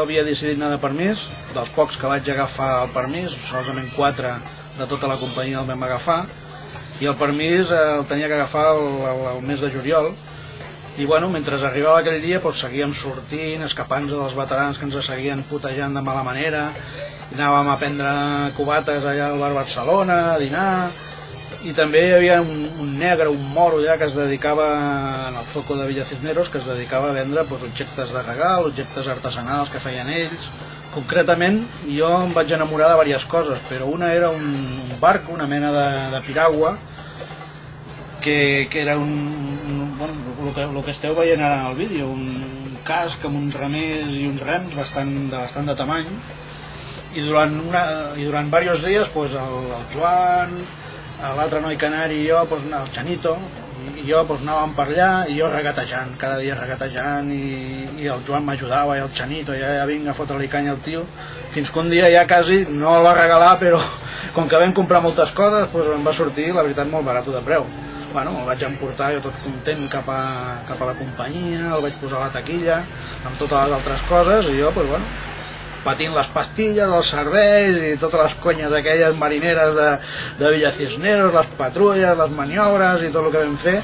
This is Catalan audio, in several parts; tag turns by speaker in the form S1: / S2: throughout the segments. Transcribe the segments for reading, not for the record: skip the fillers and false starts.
S1: havia decidit anar de permís, dels pocs que vaig agafar el permís, solament 4 de tota la companyia el vam agafar, i el permís el tenia que agafar el mes de juliol. I bueno, mentre arribava aquell dia seguíem sortint, escapant-nos dels veterans que ens seguien putejant de mala manera, i anàvem a prendre cubates allà al bar Barcelona, a dinar, i també hi havia un negre, un moro allà que es dedicava, en el foco de Villa Cisneros, que es dedicava a vendre objectes de regal, objectes artesanals que feien ells. Concretament, jo em vaig enamorar de diverses coses, però una era un barco, una mena de piragua, que era el que esteu veient ara en el vídeo, un casc amb uns remers i uns rems de bastant de tamany, i durant diversos dies el Joan, l'altre noi canari i jo, el Chanito, i jo anàvem per allà i jo regatejant, cada dia regatejant, i el Joan m'ajudava, i el Chanito, ja vinga a fotre-li canya al tio, fins que un dia ja quasi no el va regalar, però com que vam comprar moltes coses em va sortir, la veritat, molt barat de preu. Bueno, el vaig emportar jo tot content cap a la companyia, el vaig posar a la taquilla amb totes les altres coses, i jo patint les pastilles, els serveis i totes les conyes aquelles marineres de Villa Cisneros, les patrulles, les maniobres i tot el que vam fer,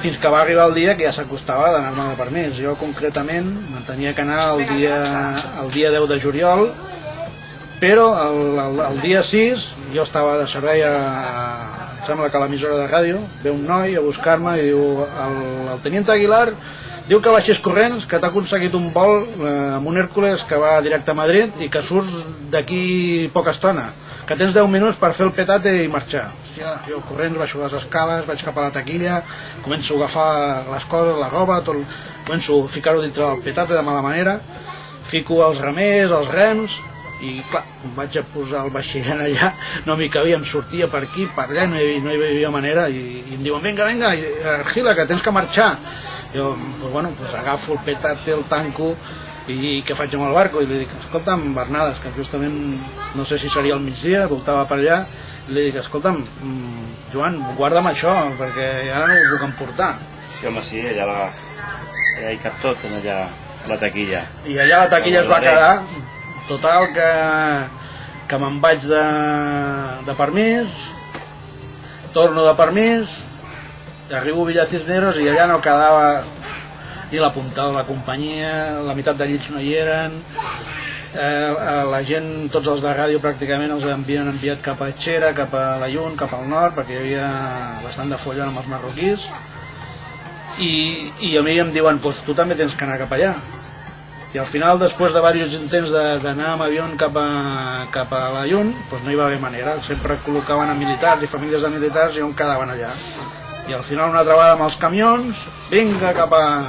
S1: fins que va arribar el dia que ja s'acostava d'anar-me de permís. Jo concretament me'n tenia que anar el dia 10 de juliol, però el dia 6 jo estava de servei em sembla que a l'emissora de ràdio, ve un noi a buscar-me i diu, el teniente Aguilar diu que baixis corrents, que t'ha aconseguit un vol amb un Hèrcules que va directe a Madrid i que surts d'aquí poca estona, que tens 10 minuts per fer el petate i marxar. Hòstia, jo corrents, baixo les escales, vaig cap a la taquilla, començo a agafar les coses, la roba, començo a ficar-ho dintre del petate de mala manera, fico els remers, els rems, i clar, em vaig a posar el vaixell allà, no m'hi cabia, em sortia per aquí, per allà, no hi havia manera, i em diuen, vinga, Argila, que tens que marxar. Jo, agafo el petate, el tanco, i què faig amb el barco? I li dic, escolta'm, Bernades, que justament no sé si seria al migdia, voltava per allà, i li dic, escolta'm, Joan, guarda'm això, perquè ara no ho puc emportar.
S2: Sí, home, sí, allà hi cap tot, allà a la taquilla.
S1: I allà a la taquilla es va quedar, total que me'n vaig de permís, torno de permís, arribo a Villa Cisneros i allà no quedava ni la puntada de la companyia, la meitat de llits no hi eren, la gent, tots els de ràdio pràcticament els havien enviat cap a Xera, cap a la Llun, cap al nord, perquè hi havia bastant de follon amb els marroquís, i a mi em diuen, tu també tens que anar cap allà. I al final, després de diversos intents d'anar amb avió cap a la Llun, no hi va haver manera, sempre col·locaven a militars i famílies de militars i on quedaven allà. I al final una altra vegada amb els camions, vinga cap al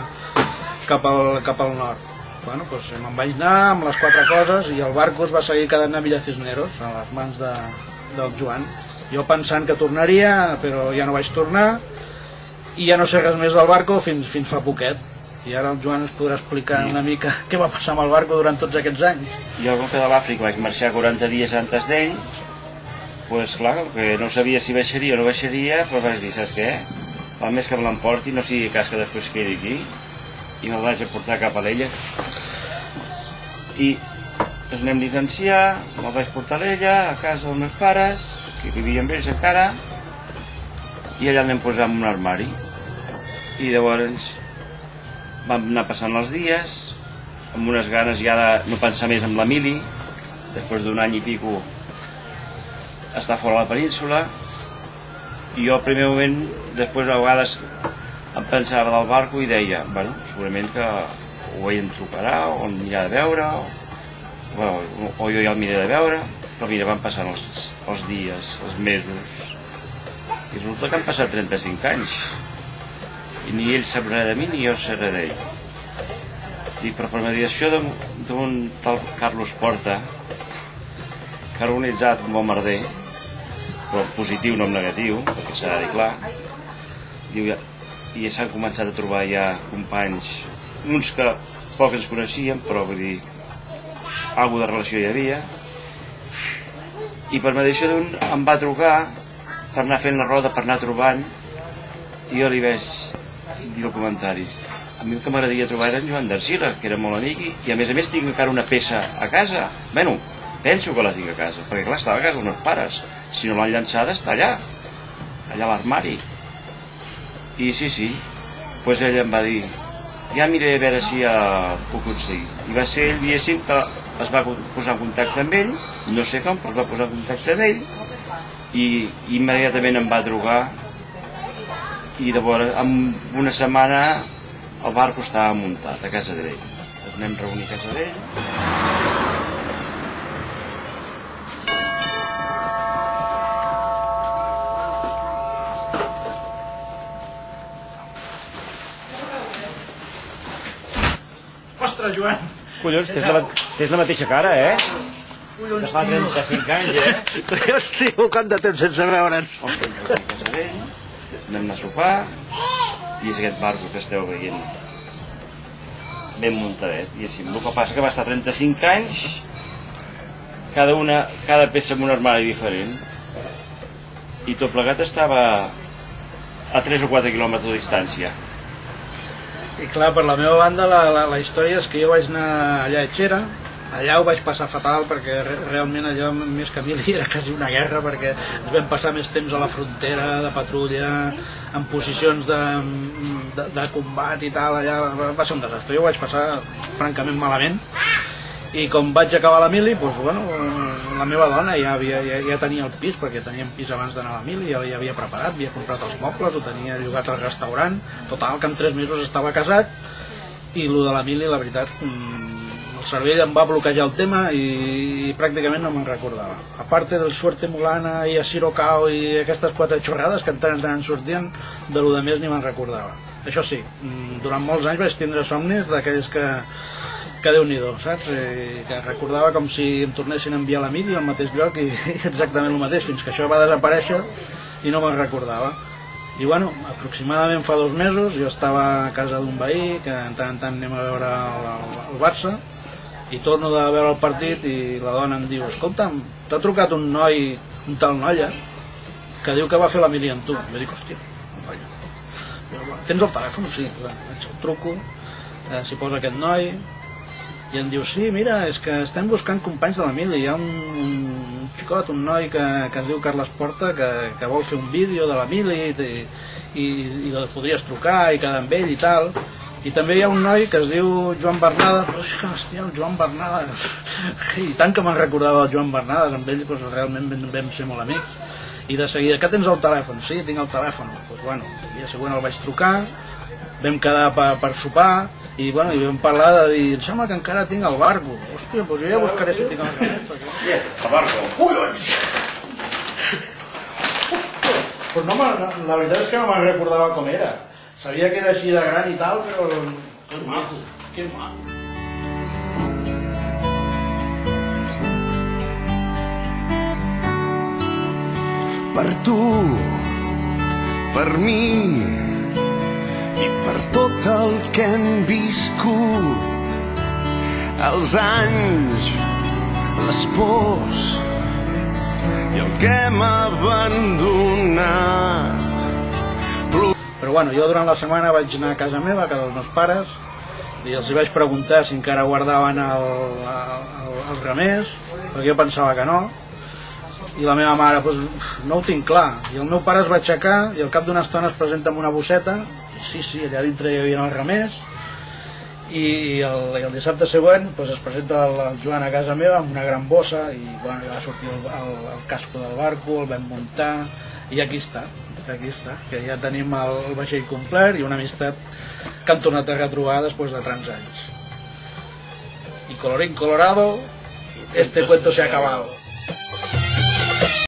S1: nord. Bueno, me'n vaig anar amb les 4 coses i el barco es va seguir quedant a Villa Cisneros, a les mans del Joan. Jo pensant que tornaria, però ja no vaig tornar i ja no sé res més del barco fins fa poquet. I ara el Joan ens podrà explicar una mica què va passar amb el barco durant tots aquests anys.
S2: Jo, com que de l'Àfrica vaig marxar 40 dies antes d'ell, doncs clar, que no sabia si baixaria o no baixaria, però vaig dir, saps què? Val més que me l'emporti, no sigui cas que després quedi aquí, i me'l vaig a portar cap a l'ella. I ens anem llicenciar, me'l vaig portar a l'ella, a casa dels meus pares, que vivia amb ells encara, i allà anem posar en un armari. I llavors vam anar passant els dies, amb unes ganes ja de no pensar més en la mili, després d'un any i pico estar fora de la península, i jo al primer moment, després a vegades em pensava del barco i deia, bueno, segurament que o ell em trucarà, o el mirarà de veure, o jo ja el miraré de veure, però mira, van passant els dies, els mesos, i resulta que han passat 35 anys, i ni ell sap res de mi ni jo sé res d'ell. I per mediació d'un tal Carlos Porta, que ha organitzat un bombarder, però positiu, no negatiu, perquè s'ha de dir clar, i s'han començat a trobar ja companys, uns que poc ens coneixíem, però vull dir, alguna de relació hi havia, i per mediació d'un em va trucar per anar fent la roda, per anar trobant, i jo li vaig dir el comentari, a mi el que m'agradaria trobar era en Joan d'Argila, que era molt amic, i a més tinc encara una peça a casa. Bueno, penso que la tinc a casa, perquè clar, estava a casa dels meus pares. Si no l'han llançada, està allà a l'armari. I sí, doncs ell em va dir, ja miré a veure si puc aconseguir. I va ser ell, diguéssim, que es va posar en contacte amb ell, no sé com, però es va posar en contacte amb ell, i immediatament em va trucar, i llavors en una setmana el barco estava muntat a casa d'ell. Ens anem reunir a casa d'ell.
S1: Ostres, Joan!
S2: Collons, tens la mateixa cara, De fa 35 anys,
S1: Hosti, quant de temps sense veure'ns!
S2: Anem a sopar, i és aquest barco que esteu veient. Ben muntadet. I el que passa que va estar 35 anys, cada peça amb un armari diferent. I tot plegat estava a 3 o 4 quilòmetres de distància.
S1: I clar, per la meva banda, la història és que jo vaig anar allà a Xera. Allà ho vaig passar fatal perquè realment allò més que mili era quasi una guerra, perquè ens vam passar més temps a la frontera, de patrulla, en posicions de combat i tal. Allà va ser un desastre. Jo ho vaig passar francament malament, i com vaig acabar la mili, doncs, bueno, la meva dona ja tenia el pis, perquè teníem pis abans d'anar a la mili, ja havia preparat, havia comprat els mobles, ho tenia llogat al restaurant. Total, que en 3 mesos estava casat, i el de la mili, la veritat, el cervell em va bloquejar el tema i pràcticament no me'n recordava. A part del Suerte Mulana i a Sirocao i aquestes 4 xorrades que en tant en tant sortien, de lo de més ni me'n recordava. Això sí, durant molts anys vaig tindre somnis d'aquells que Déu-n'hi-do, saps? Que recordava com si em tornessin a enviar la mili al mateix lloc i exactament el mateix, fins que això va desaparèixer i no me'n recordava. I bueno, aproximadament fa 2 mesos jo estava a casa d'un veí, que en tant en tant anem a veure el Barça, i torno de veure el partit i la dona em diu, escolta'm, t'ha trucat un noi, un tal Noia, que diu que va fer la mili amb tu. Jo dic, hòstia, tens el telèfon? Sí, el truco, s'hi posa aquest noi, i em diu, sí, mira, és que estem buscant companys de la mili, hi ha un xicot, un noi que es diu Carles Porta, que vol fer un vídeo de la mili i podries trucar i quedar amb ell i tal. I també hi ha un noi que es diu Joan Bernades, hòstia, el Joan Bernades, i tant que me'n recordava el Joan Bernades, amb ell doncs, realment vam ser molt amics. I de seguida, que tens el telèfon? Sí, tinc el telèfon. Doncs bueno, el dia següent el vaig trucar, vam quedar per sopar, i bueno, i vam parlar de dir, em sembla que encara tinc el barco. Hòstia, doncs jo ja buscaré si tinc el barco.
S2: El barco.
S1: Collons! Hòstia, doncs no, la veritat és que no me'n recordava com era. Sabia que era així de gran i tal, però... Que maco, que maco.
S3: Per tu, per mi, i per tot el que hem viscut, els anys, les pors i el que hem abandonat.
S1: Però bueno, jo durant la setmana vaig anar a casa meva, a casa dels meus pares, i els vaig preguntar si encara guardaven els remers, perquè jo pensava que no, i la meva mare, doncs, no ho tinc clar. I el meu pare es va aixecar i al cap d'una estona es presenta amb una bosseta, sí, allà dintre hi havia els remers, i el dissabte següent es presenta el Joan a casa meva amb una gran bossa, i bueno, va sortir el casco del barco, el vam muntar, i aquí està, que ja tenim el vaixell complet i una amistat que han tornat a retrobar després de tants anys. Y colorín colorado, este cuento se ha acabado.